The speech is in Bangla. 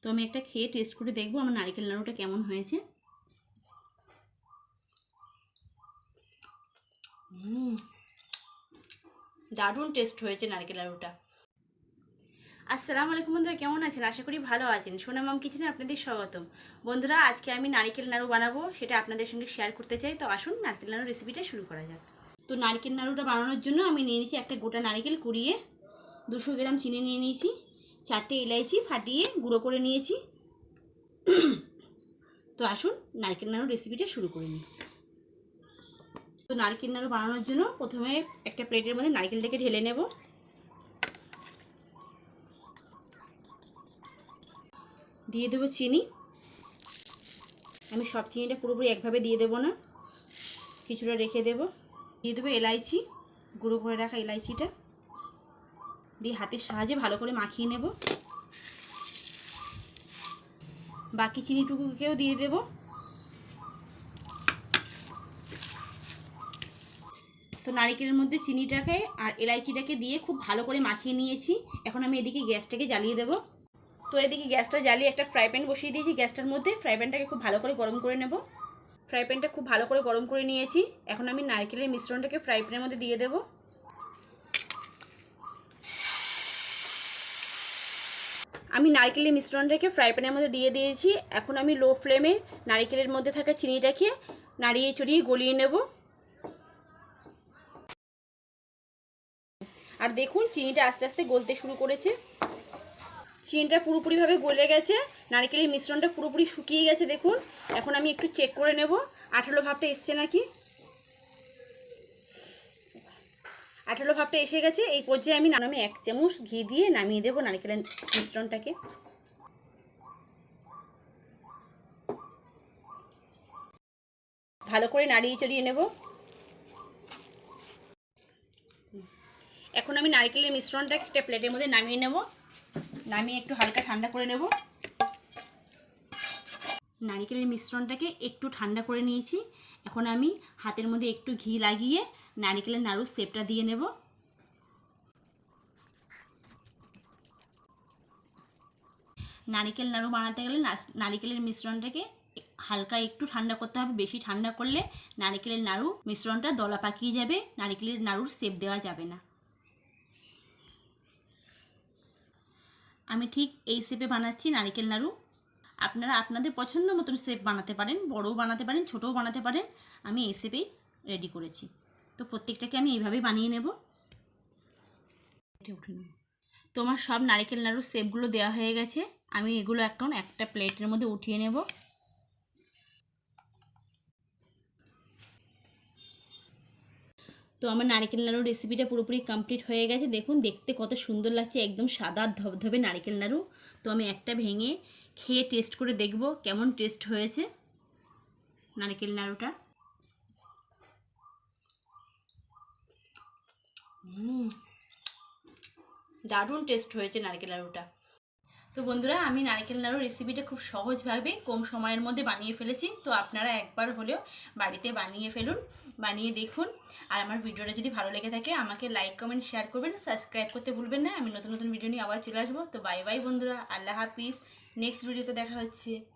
তো আমি একটা খেয়ে টেস্ট করে দেখবো আমার নারকেল নাড়ুটা কেমন হয়েছে। দারুণ টেস্ট হয়েছে নারকেল নাড়ুটা। আসসালামু আলাইকুম বন্ধুরা, কেমন আছেন? আশা করি ভালো আছেন। সোনা মাম কিচেনে আপনাদের স্বাগতম। বন্ধুরা, আজকে আমি নারকেল নাড়ু বানাবো, সেটা আপনাদের সঙ্গে শেয়ার করতে চাই। তো আসুন নারকেল নাড়ু রেসিপিটা শুরু করা যাক। তো নারকেল নাড়ুটা বানানোর জন্য আমি নিয়ে নিয়েছি একটা গোটা নারকেল কুড়িয়ে, 200 গ্রাম চিনি নিয়ে নিয়েছি, 4টে এলাইচি ফাটিয়ে গুঁড়ো করে নিয়েছি। তো আসুন নারকেল নাড়ু রেসিপিটা শুরু করে নিই। তো নারকেল নাড়ু বানানোর জন্য প্রথমে একটা প্লেটের মধ্যে নারকেলটাকে ঢেলে নেব। দিয়ে দেবো চিনি। আমি সব চিনিটা পুরোপুরি একভাবে দিয়ে দেবো না, কিছুটা রেখে দেব। দিয়ে দেবো এলাইচি, গুঁড়ো করে রাখা এলাইচিটা দিয়ে হাতের সাহায্যে ভালো করে মাখিয়ে নেব। বাকি চিনিটুকুকেও দিয়ে দেব। তো নারকেলের মধ্যে চিনিটাকে আর এলাইচিটাকে দিয়ে খুব ভালো করে মাখিয়ে নিয়েছি। এখন আমি এদিকে গ্যাসটাকে জ্বালিয়ে দেব। তো এদিকে গ্যাসটা জ্বালিয়ে একটা ফ্রাই প্যান বসিয়ে দিয়েছি গ্যাসটার মধ্যে। ফ্রাই প্যানটাকে খুব ভালো করে গরম করে নেব। ফ্রাই প্যানটা খুব ভালো করে গরম করে নিয়েছি। এখন আমি নারকেলের মিশ্রণটাকে ফ্রাই প্যানের মধ্যে দিয়ে দেব। আমি নারকেলের মিশ্রণটাকে ফ্রাই প্যানের মধ্যে দিয়ে দিয়েছি। এখন আমি লো ফ্লেমে নারকেলের মধ্যে থাকা চিনিটাকে নাড়িয়ে চড়িয়ে গলিয়ে নেব। আর দেখুন চিনিটা আস্তে আস্তে গলতে শুরু করেছে। চিনিটা পুরোপুরিভাবে গলে গেছে, নারকেলের মিশ্রণটা পুরোপুরি শুকিয়ে গেছে। দেখুন এখন আমি একটু চেক করে নেব আঠালো ভাবটা এসছে নাকি। আঠালো ভাবটা এসে গেছে। এই পর্যায়ে আমি 1 চামচ ঘি দিয়ে নামিয়ে দেবো নারকেলের মিশ্রণটাকে। ভালো করে নাড়িয়ে চড়িয়ে নেব। এখন আমি নারকেলের মিশ্রণটাকে একটা প্লেটের মধ্যে নামিয়ে নেব। নামিয়ে একটু হালকা ঠান্ডা করে নেব। নারকেলের মিশ্রণটাকে একটু ঠান্ডা করে নিয়েছি। এখন আমি হাতের মধ্যে একটু ঘি লাগিয়ে নারকেলের নাড়ুর শেপটা দিয়ে নেব। নারকেল নাড়ু বানাতে গেলে নারকেলের মিশ্রণটাকে হালকা একটু ঠান্ডা করতে হবে। বেশি ঠান্ডা করলে নারকেলের নাড়ু মিশ্রণটা দলা পাকিয়ে যাবে, নারকেলের নাড়ুর শেপ দেওয়া যাবে না। আমি ঠিক এই শেপে বানাচ্ছি নারকেল নাড়ু। আপনারা আপনাদের পছন্দ মতন শেপ বানাতে পারেন, বড়ও বানাতে পারেন, ছোটও বানাতে পারেন। আমি এই শেপেই রেডি করেছি। তো প্রত্যেকটাকে আমি এইভাবেই বানিয়ে নেব। তো আমার সব নারকেল নাড়ুর শেপগুলো দেওয়া হয়ে গেছে। আমি এগুলো এখন একটা প্লেটের মধ্যে উঠিয়ে নেব। তো আমার নারকেল নাড়ুর রেসিপিটা পুরোপুরি কমপ্লিট হয়ে গেছে। দেখুন দেখতে কত সুন্দর লাগছে, একদম সাদা ধবধবে নারকেল নাড়ু। তো আমি একটা ভেঙে খেয়ে টেস্ট করে দেখব কেমন টেস্ট হয়েছে নারকেল নাড়ুটা। দারুণ টেস্ট হয়েছে নারকেল নাড়ুটা। তো বন্ধুরা, আমি নারকেল নাড়ুর রেসিপিটা খুব সহজভাবে কম সময়ের মধ্যে বানিয়ে ফেলেছি। তো আপনারা একবার হলেও বাড়িতে বানিয়ে ফেলুন, বানিয়ে দেখুন। আর আমার ভিডিওটা যদি ভালো লেগে থাকে আমাকে লাইক কমেন্ট শেয়ার করবেন, সাবস্ক্রাইব করতে ভুলবেন না। আমি নতুন নতুন ভিডিও নিয়ে আবার চলে আসবো। তো বাই বাই বন্ধুরা, আল্লাহ হাফিজ। নেক্সট ভিডিওতে দেখা হচ্ছে।